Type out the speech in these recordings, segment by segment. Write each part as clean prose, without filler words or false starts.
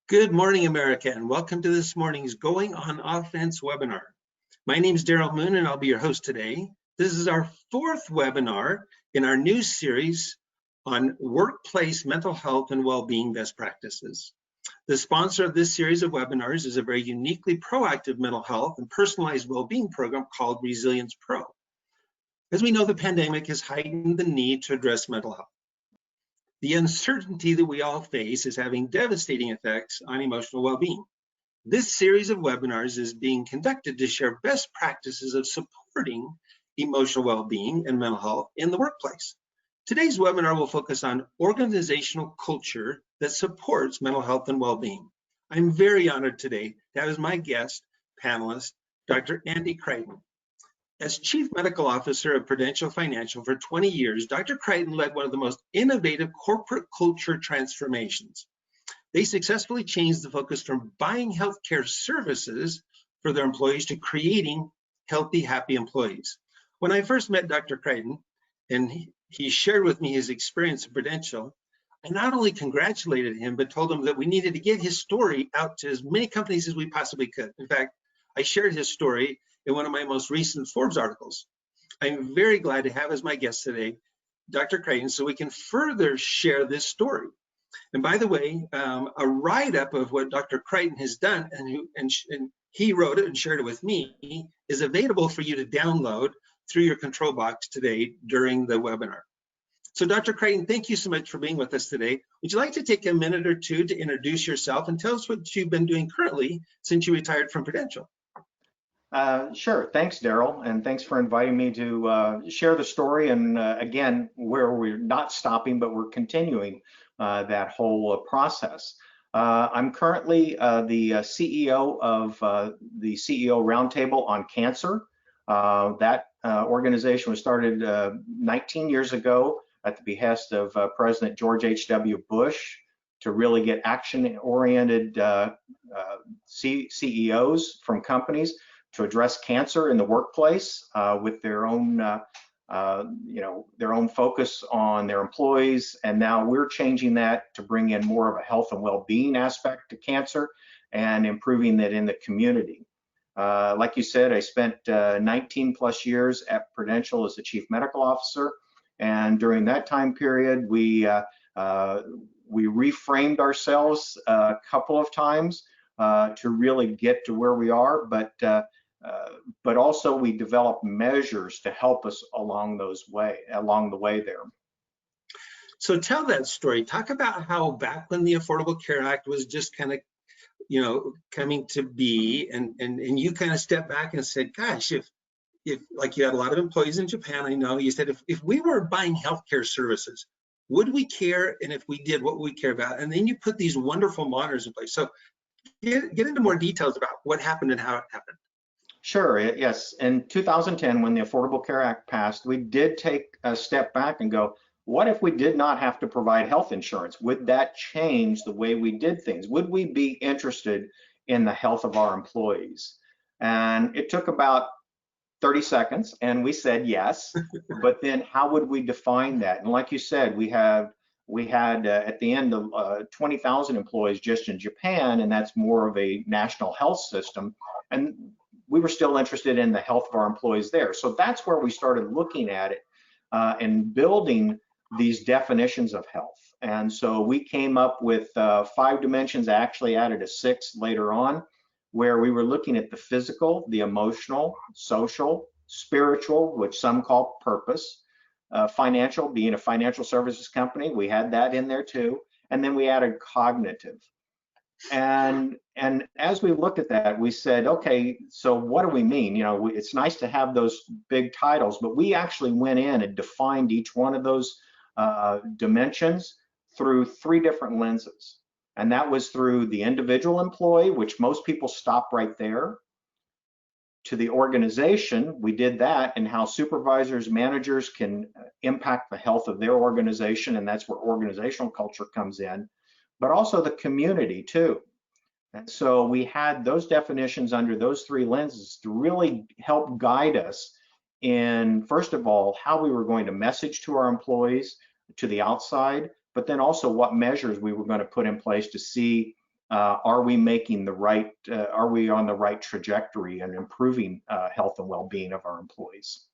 Good morning, America, and welcome to this morning's Going on Offense webinar. My name is Daryl Moon, and I'll be your host today. This is our fourth webinar in our new series on workplace mental health and well-being best practices. The sponsor of this series of webinars is a very uniquely proactive mental health and personalized well-being program called Resilience Pro. As we know, the pandemic has heightened the need to address mental health. The uncertainty that we all face is having devastating effects on emotional well-being. This series of webinars is being conducted to share best practices of supporting emotional well-being and mental health in the workplace. Today's webinar will focus on organizational culture that supports mental health and well-being. I'm very honored today to have as my guest panelist, Dr. Andy Crichton. As Chief Medical Officer of Prudential Financial for 20 years, Dr. Crichton led one of the most innovative corporate culture transformations. They successfully changed the focus from buying healthcare services for their employees to creating healthy, happy employees. When I first met Dr. Crichton, and he shared with me his experience at Prudential, I not only congratulated him, but told him that we needed to get his story out to as many companies as we possibly could. In fact, I shared his story in one of my most recent Forbes articles. I'm very glad to have as my guest today, Dr. Crichton, so we can further share this story. And by the way, a write-up of what Dr. Crichton has done, and he wrote it and shared it with me, is available for you to download through your control box today during the webinar. So Dr. Crichton, thank you so much for being with us today. Would you like to take a minute or two to introduce yourself and tell us what you've been doing currently since you retired from Prudential? Sure. Thanks, Daryl, and thanks for inviting me to share the story. And again, where we're not stopping, but we're continuing that whole process. I'm currently the CEO of the CEO Roundtable on Cancer. That organization was started 19 years ago at the behest of President George H.W. Bush to really get action-oriented CEOs from companies to address cancer in the workplace with their own, their own focus on their employees. And now we're changing that to bring in more of a health and well-being aspect to cancer and improving that in the community. Like you said, I spent 19 plus years at Prudential as the Chief Medical Officer. And during that time period, we reframed ourselves a couple of times to really get to where we are, but also we developed measures to help us along the way there. So tell that story. Talk about how back when the Affordable Care Act was just kind of, coming to be, and you kind of stepped back and said, gosh, if like you had a lot of employees in Japan, I know, you said if we were buying healthcare services, would we care? And if we did, what would we care about? And then you put these wonderful monitors in place. So get into more details about what happened and how it happened. Sure, yes. In 2010, when the Affordable Care Act passed, we did take a step back and go, what if we did not have to provide health insurance? Would that change the way we did things? Would we be interested in the health of our employees? And it took about 30 seconds, and we said yes, but then how would we define that? And like you said, we had at the end of 20,000 employees just in Japan, and that's more of a national health system. And we were still interested in the health of our employees there. So that's where we started looking at it and building these definitions of health. And so we came up with 5 dimensions. I actually added a 6th later on, where we were looking at the physical, the emotional, social, spiritual, which some call purpose, financial, being a financial services company, we had that in there too. And then we added cognitive. And as we looked at that, we said, okay, so what do we mean? It's nice to have those big titles, but we actually went in and defined each one of those dimensions through 3 different lenses. And that was through the individual employee, which most people stop right there, to the organization. We did that, and how supervisors, managers can impact the health of their organization, and that's where organizational culture comes in, but also the community too. And so we had those definitions under those 3 lenses to really help guide us in, first of all, how we were going to message to our employees, to the outside, but then also what measures we were going to put in place to see are we making the right, are we on the right trajectory and improving health and well-being of our employees?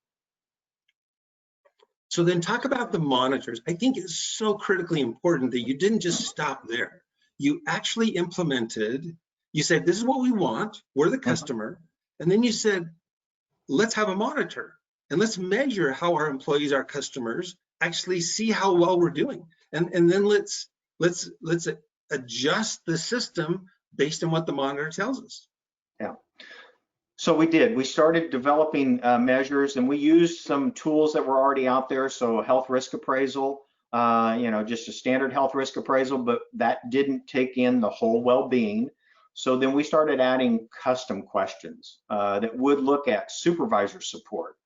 So then talk about the monitors. I think it's so critically important that you didn't just stop there. You actually implemented, you said, this is what we want, we're the customer. And then you said, let's have a monitor and let's measure how our employees, our customers, actually see how well we're doing. And then let's adjust the system based on what the monitor tells us. Yeah. So we did. We started developing measures, and we used some tools that were already out there. So health risk appraisal, just a standard health risk appraisal, but that didn't take in the whole well-being. So then we started adding custom questions that would look at supervisor support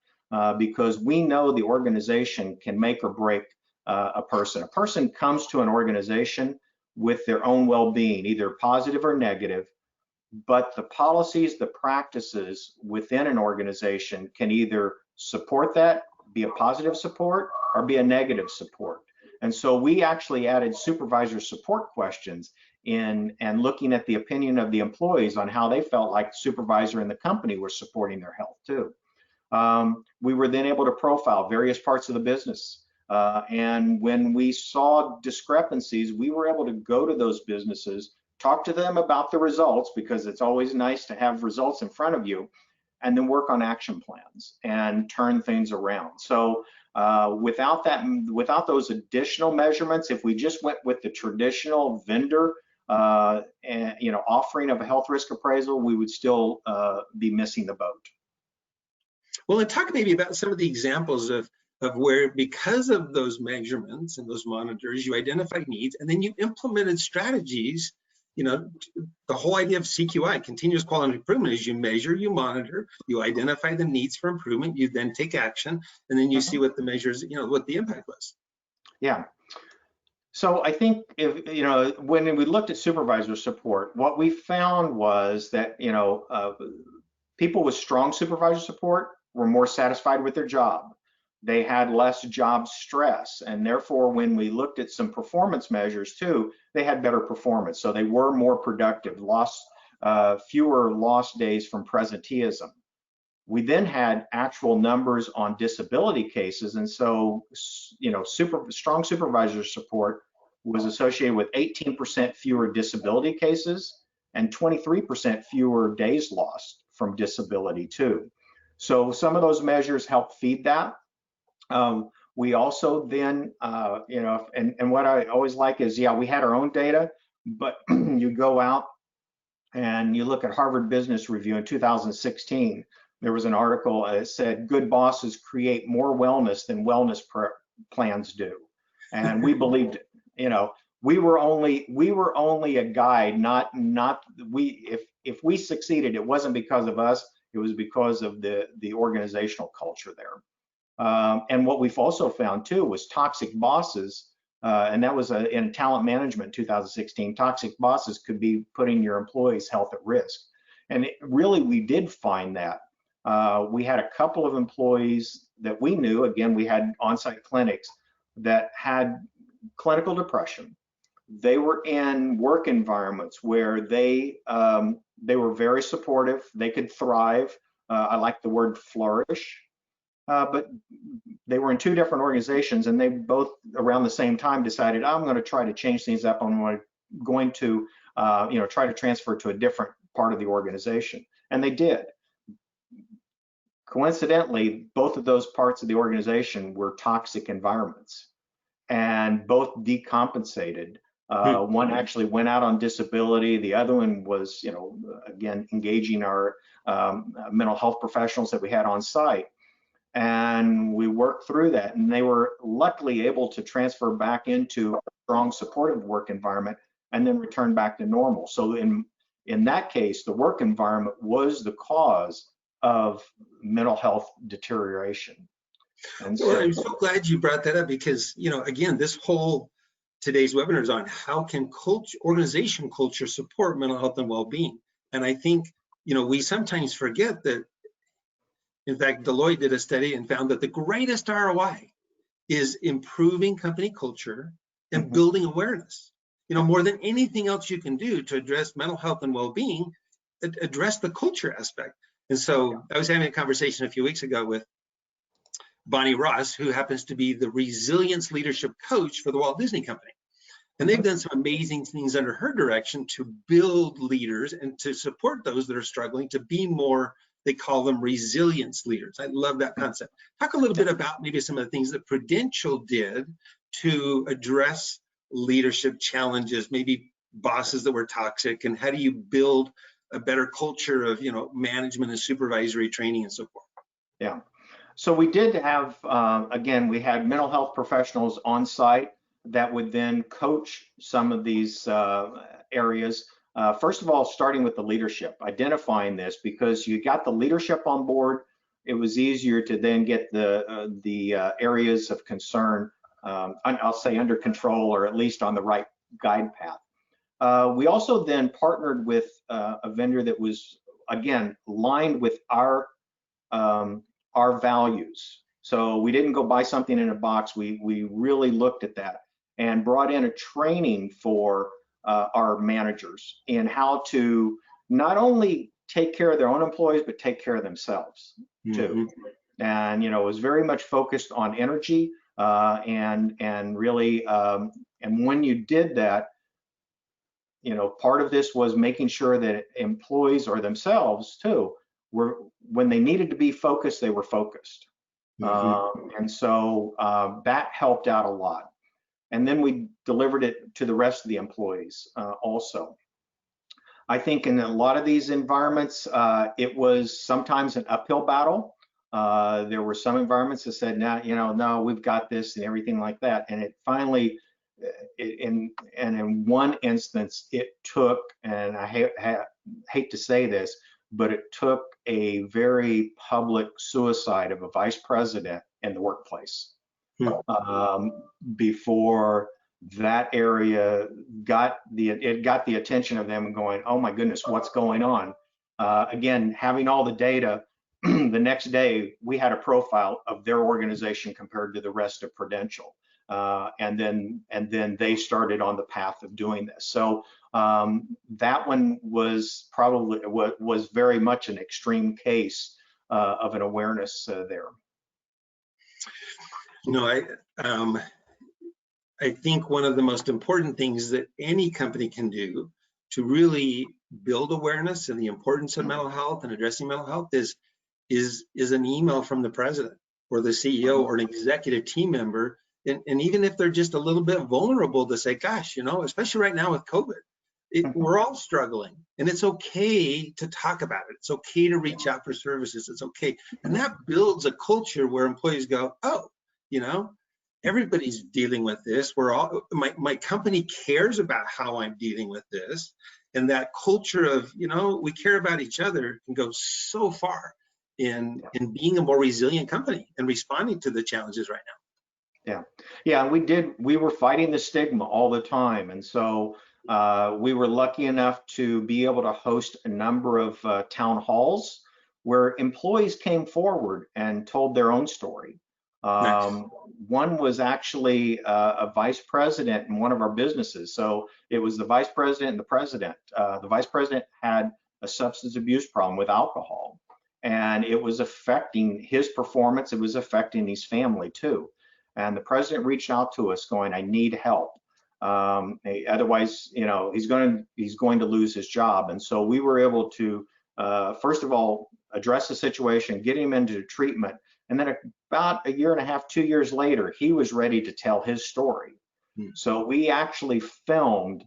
because we know the organization can make or break a person. A person comes to an organization with their own well-being, either positive or negative. But the policies, the practices within an organization can either support that, be a positive support, or be a negative support. And so we actually added supervisor support questions in and looking at the opinion of the employees on how they felt like the supervisor in the company were supporting their health too. We were then able to profile various parts of the business. And when we saw discrepancies, we were able to go to those businesses, talk to them about the results, because it's always nice to have results in front of you, and then work on action plans and turn things around. So without those additional measurements, if we just went with the traditional vendor offering of a health risk appraisal, we would still be missing the boat. Well, and talk maybe about some of the examples of where, because of those measurements and those monitors, you identified needs and then you implemented strategies. The whole idea of CQI, continuous quality improvement, is you measure, you monitor, you identify the needs for improvement, you then take action, and then you see what the measures, what the impact was. Yeah. So I think when we looked at supervisor support, what we found was that, people with strong supervisor support were more satisfied with their job. They had less job stress, and therefore when we looked at some performance measures too, they had better performance. So they were more productive, fewer lost days from presenteeism. We then had actual numbers on disability cases, and so strong supervisor support was associated with 18% fewer disability cases and 23% fewer days lost from disability too. So some of those measures help feed that. We also then, and what I always like is, we had our own data, but you go out and you look at Harvard Business Review in 2016, there was an article that said, good bosses create more wellness than wellness plans do. And we believed it. We were only a guide, if we succeeded, it wasn't because of us, it was because of the organizational culture there. And what we've also found too was toxic bosses, and that was in talent management 2016, toxic bosses could be putting your employees' health at risk. And we did find that. We had a couple of employees that we knew, again, we had on-site clinics that had clinical depression. They were in work environments where they were very supportive, they could thrive. I like the word flourish. But they were in two different organizations, and they both around the same time decided, I'm going to try to change things up. I'm going to try to transfer to a different part of the organization. And they did. Coincidentally, both of those parts of the organization were toxic environments, and both decompensated. One actually went out on disability. The other one was, again, engaging our mental health professionals that we had on site. And we worked through that, and they were luckily able to transfer back into a strong supportive work environment and then return back to normal. So in that case, the work environment was the cause of mental health deterioration. And well, I'm so glad you brought that up because, again, today's webinar is on how can organization culture support mental health and well-being. And I think, we sometimes forget that. In fact, Deloitte did a study and found that the greatest ROI is improving company culture and building awareness. more than anything else you can do to address mental health and well-being, address the culture aspect. And so I was having a conversation a few weeks ago with Bonnie Ross, who happens to be the resilience leadership coach for the Walt Disney Company. And they've done some amazing things under her direction to build leaders and to support those that are struggling to be more, they call them resilience leaders. I love that concept. Talk a little bit about maybe some of the things that Prudential did to address leadership challenges, maybe bosses that were toxic, and how do you build a better culture of, management and supervisory training and so forth? Yeah. So we did have, again, we had mental health professionals on site that would then coach some of these areas. First of all, starting with the leadership, identifying this, because you got the leadership on board, it was easier to then get the areas of concern, I'll say, under control, or at least on the right guide path. We also then partnered with a vendor that was, again, aligned with our values. So we didn't go buy something in a box. We really looked at that and brought in a training for our managers in how to not only take care of their own employees, but take care of themselves too. And, it was very much focused on energy and really, and when you did that, part of this was making sure that employees or themselves too were, when they needed to be focused, they were focused. And so that helped out a lot. And then we delivered it to the rest of the employees also. I think in a lot of these environments, it was sometimes an uphill battle. There were some environments that said, no, we've got this and everything like that. And it finally, in one instance, it took, and I hate to say this, but it took a very public suicide of a vice president in the workplace before that area got the attention of them, going, oh my goodness, what's going on? Again, having all the data, the next day we had a profile of their organization compared to the rest of Prudential. And then they started on the path of doing this. So that one was very much an extreme case of an awareness there. I think one of the most important things that any company can do to really build awareness and the importance of mental health and addressing mental health is an email from the president or the CEO or an executive team member. And even if they're just a little bit vulnerable, to say, gosh, especially right now with COVID, we're all struggling, and it's okay to talk about it. It's okay to reach out for services. It's okay. And that builds a culture where employees go, oh, everybody's dealing with this. My company cares about how I'm dealing with this. And that culture of, we care about each other can go so far in being a more resilient company and responding to the challenges right now. Yeah, we were fighting the stigma all the time. And so we were lucky enough to be able to host a number of town halls where employees came forward and told their own story. Nice. One was actually a vice president in one of our businesses. So it was the vice president and the president. The vice president had a substance abuse problem with alcohol, and it was affecting his performance. It was affecting his family too. And the president reached out to us going, I need help. Otherwise, he's going to lose his job. And so we were able to, first of all, address the situation, get him into treatment. And then about 1.5 years, 2 years later, he was ready to tell his story. So we actually filmed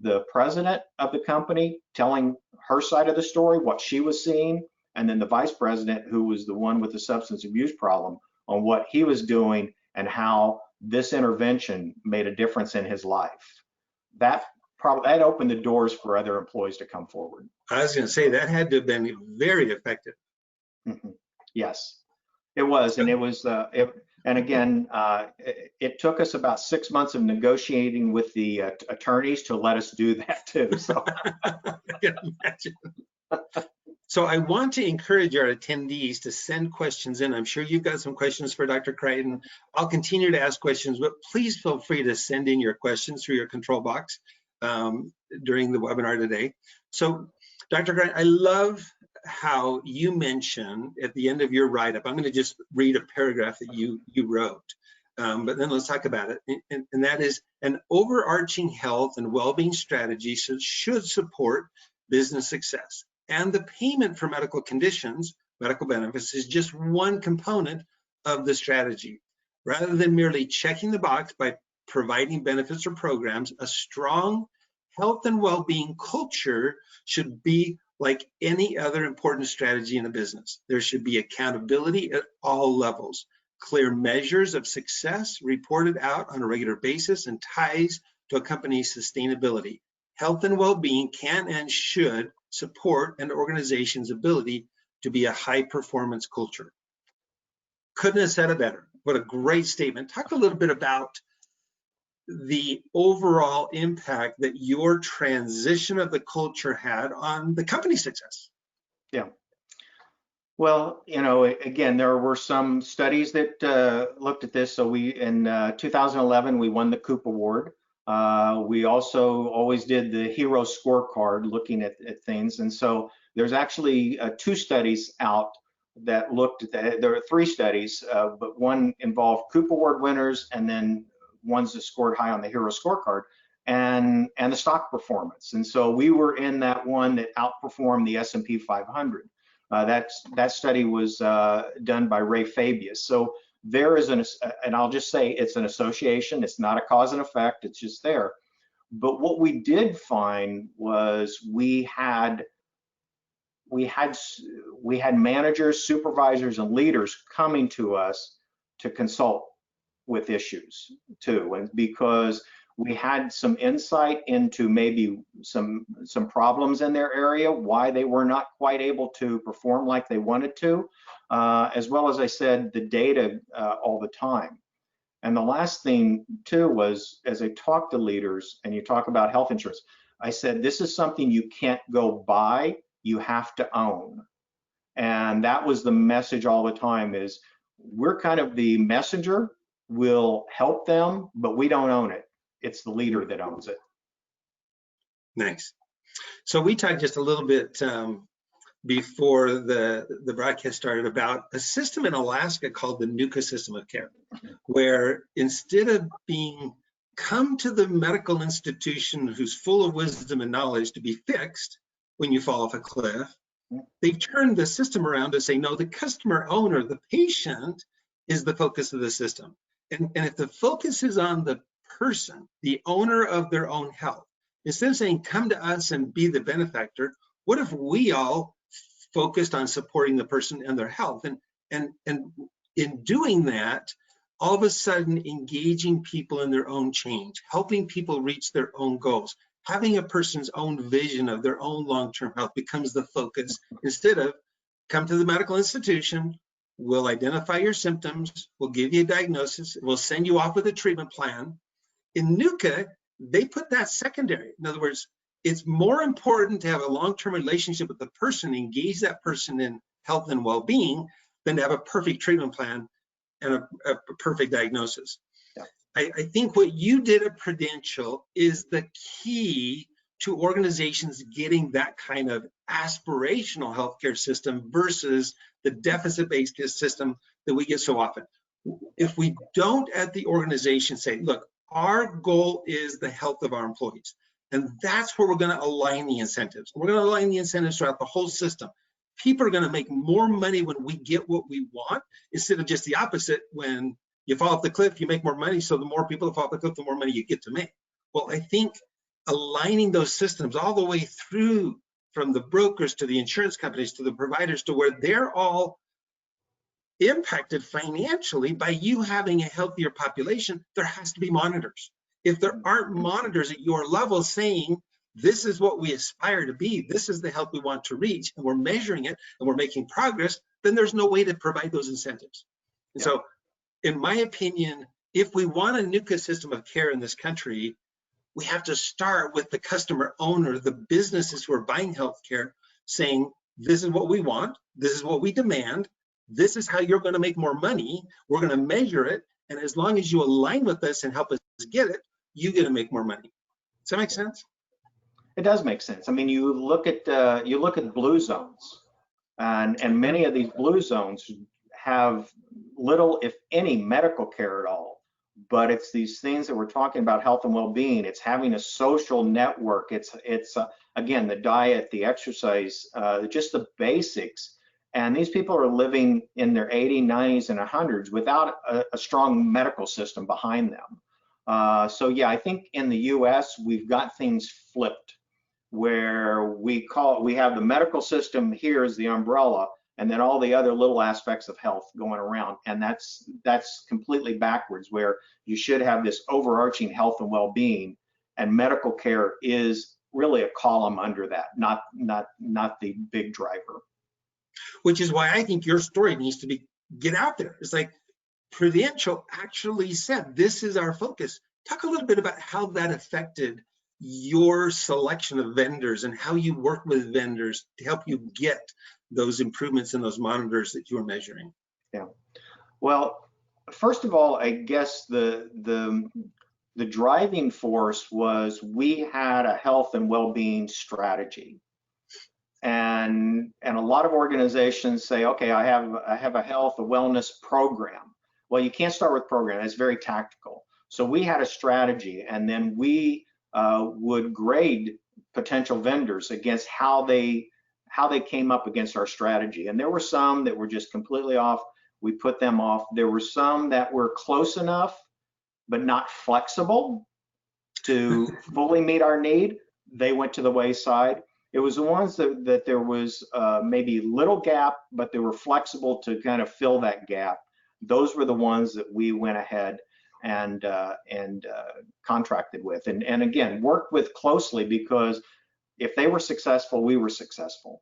the president of the company telling her side of the story, what she was seeing, and then the vice president, who was the one with the substance abuse problem, on what he was doing and how this intervention made a difference in his life. That opened the doors for other employees to come forward. I was going to say that had to have been very effective. Yes, it was, and it was. And again, it took us about 6 months of negotiating with the attorneys to let us do that too. So I can imagine. So I want to encourage our attendees to send questions in. I'm sure you've got some questions for Dr. Crichton. I'll continue to ask questions, but please feel free to send in your questions through your control box. during the webinar today. So, Dr. Grant, I love how you mention at the end of your write-up, I'm going to just read a paragraph that you wrote, but then let's talk about it. And that is, an overarching health and well-being strategy should support business success. And the payment for medical conditions, medical benefits, is just one component of the strategy. Rather than merely checking the box by providing benefits or programs, a strong health and well-being culture should be like any other important strategy in a business. There should be accountability at all levels, clear measures of success reported out on a regular basis, and ties to a company's sustainability. Health and well-being can and should support an organization's ability to be a high-performance culture. Couldn't have said it better. What a great statement. Talk a little bit about the overall impact that your transition of the culture had on the company's success. Yeah. Well, you know, again, there were some studies that looked at this. So in 2011, we won the Coop Award. We also always did the Hero Scorecard, looking at things. And so there's actually 2 studies out that looked at that. There are 3 studies, but one involved Coop Award winners, and then ones that scored high on the Hero Scorecard, and the stock performance. And so we were in that one that outperformed the S&P 500. That study was done by Ray Fabius. So there is and I'll just say it's an association. It's not a cause and effect. It's just there. But what we did find was we had managers, supervisors, and leaders coming to us to consult with issues too, and because we had some insight into maybe some problems in their area, why they were not quite able to perform like they wanted to, as well as I said, the data all the time. And the last thing too was, as I talk to leaders and you talk about health insurance, I said, this is something you can't go buy, you have to own. And that was the message all the time, is we're kind of the messenger. We'll help them, but we don't own it. It's the leader that owns it. Nice. So we talked just a little bit before the broadcast started about a system in Alaska called the NUCA system of care, where instead of being come to the medical institution who's full of wisdom and knowledge to be fixed when you fall off a cliff, they've turned the system around to say, no, the customer owner, the patient, is the focus of the system. And if the focus is on the person, the owner of their own health, instead of saying, come to us and be the benefactor, what if we all focused on supporting the person and their health? And in doing that, all of a sudden engaging people in their own change, helping people reach their own goals, having a person's own vision of their own long-term health becomes the focus, instead of come to the medical institution, we'll identify your symptoms, we'll give you a diagnosis, we'll send you off with a treatment plan. In NUCA, they put that secondary. In other words, it's more important to have a long-term relationship with the person, engage that person in health and well-being, than to have a perfect treatment plan and a perfect diagnosis. Yeah. I think what you did at Prudential is the key to organizations getting that kind of aspirational healthcare system versus the deficit-based system that we get so often. If we don't at the organization say, look, our goal is the health of our employees, and that's where we're going to align the incentives. We're going to align the incentives throughout the whole system. People are going to make more money when we get what we want, instead of just the opposite. When you fall off the cliff, you make more money, so the more people that fall off the cliff, the more money you get to make. Well, I think aligning those systems all the way through, from the brokers to the insurance companies to the providers, to where they're all impacted financially by you having a healthier population, there has to be monitors. If there aren't monitors at your level saying, this is what we aspire to be, this is the health we want to reach, and we're measuring it and we're making progress, then there's no way to provide those incentives. And so, in my opinion, if we want a NUCA system of care in this country, we have to start with the customer owner, the businesses who are buying healthcare, saying, this is what we want, this is what we demand, this is how you're going to make more money, we're going to measure it, and as long as you align with us and help us get it, you get to make more money. Does that make sense? It does make sense. I mean, you look at blue zones, and many of these blue zones have little, if any, medical care at all. But it's these things that we're talking about, health and well-being. It's having a social network. It's again, the diet, the exercise, just the basics. And these people are living in their 80s, 90s, and 100s without a strong medical system behind them. So yeah, I think in the U.S. we've got things flipped, where we have the medical system here as the umbrella, and then all the other little aspects of health going around, and that's completely backwards, where you should have this overarching health and well-being, and medical care is really a column under that, not the big driver. Which is why I think your story needs to get out there. It's like Prudential actually said, this is our focus. Talk a little bit about how that affected your selection of vendors and how you work with vendors to help you get those improvements in those monitors that you are measuring. Yeah. Well, first of all, I guess the driving force was we had a health and well-being strategy. And a lot of organizations say, okay, I have a health, a wellness program. Well, you can't start with program. It's very tactical. So we had a strategy, and then we would grade potential vendors against how they came up against our strategy. And there were some that were just completely off. We put them off. There were some that were close enough, but not flexible to fully meet our need. They went to the wayside. It was the ones that there was maybe little gap, but they were flexible to kind of fill that gap. Those were the ones that we went ahead and contracted with, and again, worked with closely, because if they were successful, we were successful.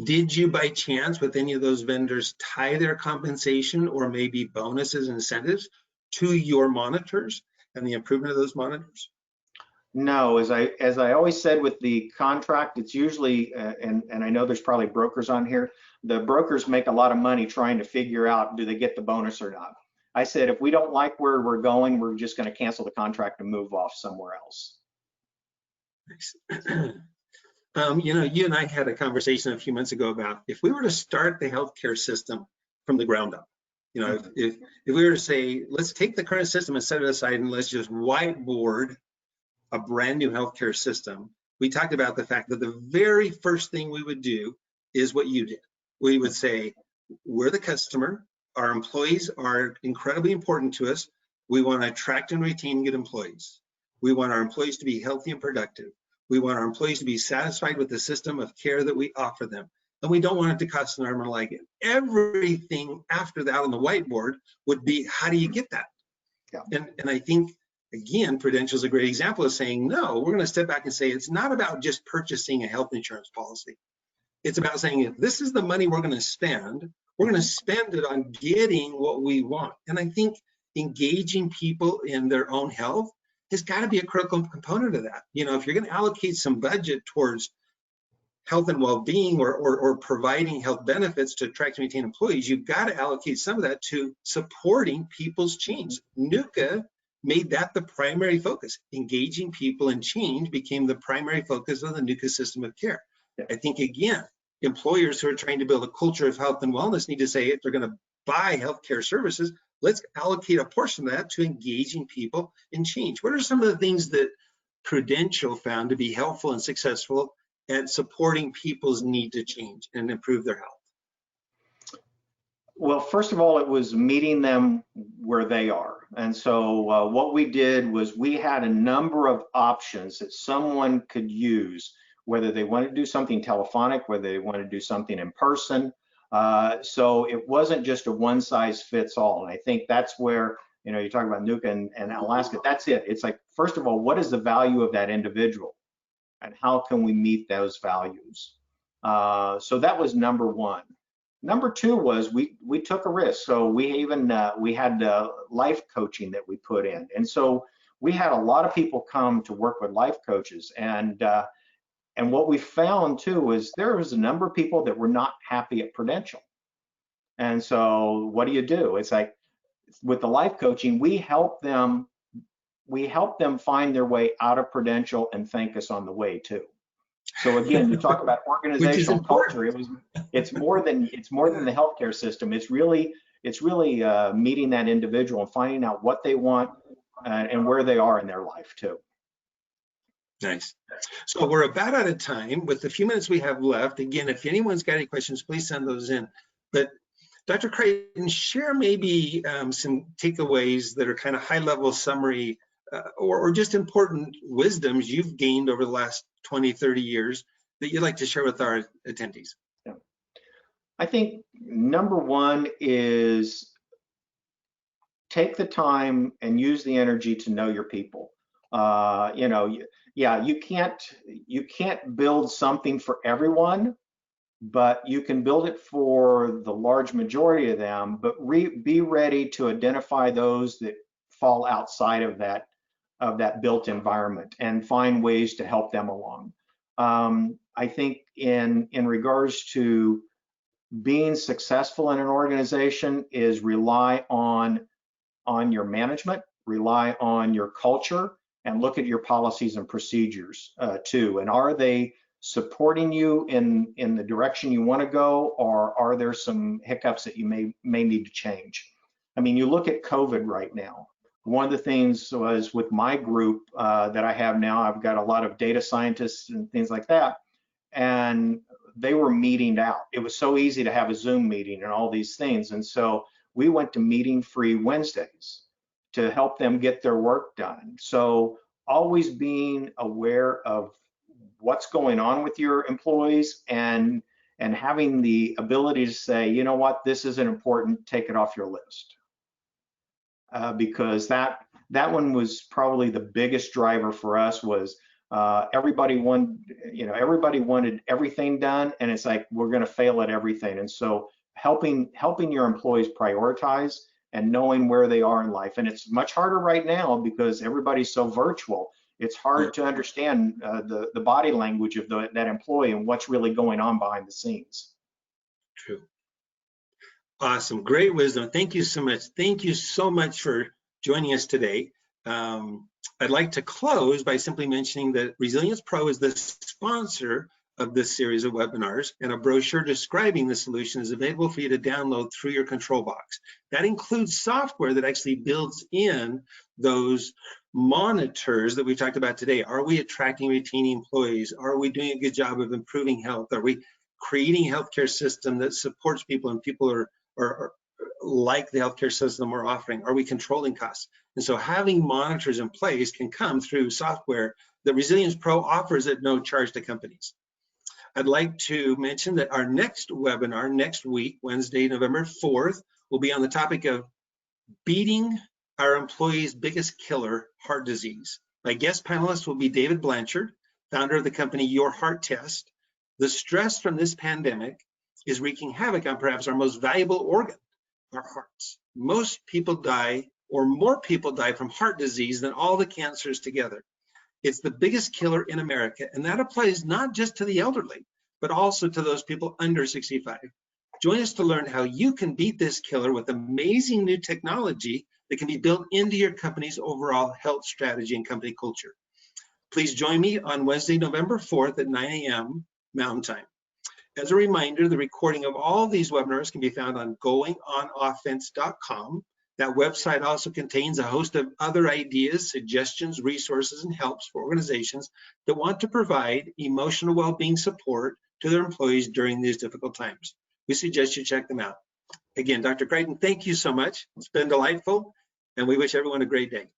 Did you by chance with any of those vendors tie their compensation or maybe bonuses and incentives to your monitors and the improvement of those monitors? No, as I always said with the contract, it's usually, and I know there's probably brokers on here, the brokers make a lot of money trying to figure out, do they get the bonus or not? I said, if we don't like where we're going, we're just going to cancel the contract and move off somewhere else. You know, you and I had a conversation a few months ago about if we were to start the healthcare system from the ground up, you know, if we were to say, let's take the current system and set it aside and let's just whiteboard a brand new healthcare system, we talked about the fact that the very first thing we would do is what you did. We would say, we're the customer, our employees are incredibly important to us. We want to attract and retain good employees. We want our employees to be healthy and productive. We want our employees to be satisfied with the system of care that we offer them. And we don't want it to cost an arm and a leg. Everything after that on the whiteboard would be, how do you get that? Yeah. And I think, again, Prudential is a great example of saying, no, we're going to step back and say, it's not about just purchasing a health insurance policy. It's about saying, if this is the money we're going to spend, we're going to spend it on getting what we want. And I think engaging people in their own health has got to be a critical component of that. You know, if you're going to allocate some budget towards health and well-being or providing health benefits to attract and retain employees, you've got to allocate some of that to supporting people's change. NUCA made that the primary focus. Engaging people in change became the primary focus of the NUCA system of care. I think, again, employers who are trying to build a culture of health and wellness need to say, if they're going to buy healthcare services, let's allocate a portion of that to engaging people in change. What are some of the things that Prudential found to be helpful and successful at supporting people's need to change and improve their health? Well, first of all, it was meeting them where they are. And so what we did was we had a number of options that someone could use, whether they want to do something telephonic, whether they want to do something in person. So it wasn't just a one size fits all. And I think that's where, you know, you talk about NUCA and Alaska, that's it. It's like, first of all, what is the value of that individual? And how can we meet those values? So that was number one. Number two was we took a risk. So we even we had life coaching that we put in, and so we had a lot of people come to work with life coaches. And what we found too was there was a number of people that were not happy at Prudential. And so what do? It's like with the life coaching, we help them we help them find their way out of Prudential and thank us on the way too. So again, you talk about organizational culture. It's more than the healthcare system. It's really meeting that individual and finding out what they want and where they are in their life too. Nice. So we're about out of time. With the few minutes we have left, again, if anyone's got any questions, please send those in. But Dr. Creighton, share maybe some takeaways that are kind of high-level summary or just important wisdoms you've gained over the last 20, 30 years that you'd like to share with our attendees. Yeah. I think number one is take the time and use the energy to know your people. You know, yeah, you can't build something for everyone, but you can build it for the large majority of them, but be ready to identify those that fall outside of that built environment and find ways to help them along. I think in regards to being successful in an organization is rely on your management, rely on your culture, and look at your policies and procedures too. And are they supporting you in the direction you want to go, or are there some hiccups that you may need to change? I mean, you look at COVID right now. One of the things was with my group that I have now, I've got a lot of data scientists and things like that, and they were meeting out. It was so easy to have a Zoom meeting and all these things. And so we went to meeting-free Wednesdays to help them get their work done. So always being aware of what's going on with your employees and having the ability to say, you know what, this isn't important, take it off your list. Because that one was probably the biggest driver for us was everybody wanted everything done, and it's like we're going to fail at everything. And so helping your employees prioritize and knowing where they are in life. And it's much harder right now because everybody's so virtual. It's hard to understand the body language of that employee and what's really going on behind the scenes. True. Awesome. Great wisdom. Thank you so much. Thank you so much for joining us today. I'd like to close by simply mentioning that Resilience Pro is the sponsor of this series of webinars, and a brochure describing the solution is available for you to download through your control box. That includes software that actually builds in those monitors that we talked about today. Are we attracting, retaining employees? Are we doing a good job of improving health? Are we creating a healthcare system that supports people and people are like the healthcare system we're offering? Are we controlling costs? And so having monitors in place can come through software that Resilience Pro offers at no charge to companies. I'd like to mention that our next webinar next week, Wednesday, November 4th, will be on the topic of beating our employees' biggest killer, heart disease. My guest panelist will be David Blanchard, founder of the company Your Heart Test. The stress from this pandemic is wreaking havoc on perhaps our most valuable organ, our hearts. Most people die, or more people die from heart disease than all the cancers together. It's the biggest killer in America, and that applies not just to the elderly, but also to those people under 65. Join us to learn how you can beat this killer with amazing new technology that can be built into your company's overall health strategy and company culture. Please join me on Wednesday, November 4th at 9 a.m. Mountain Time. As a reminder, the recording of all these webinars can be found on goingonoffense.com. That website also contains a host of other ideas, suggestions, resources, and helps for organizations that want to provide emotional well-being support to their employees during these difficult times. We suggest you check them out. Again, Dr. Creighton, thank you so much. It's been delightful, and we wish everyone a great day.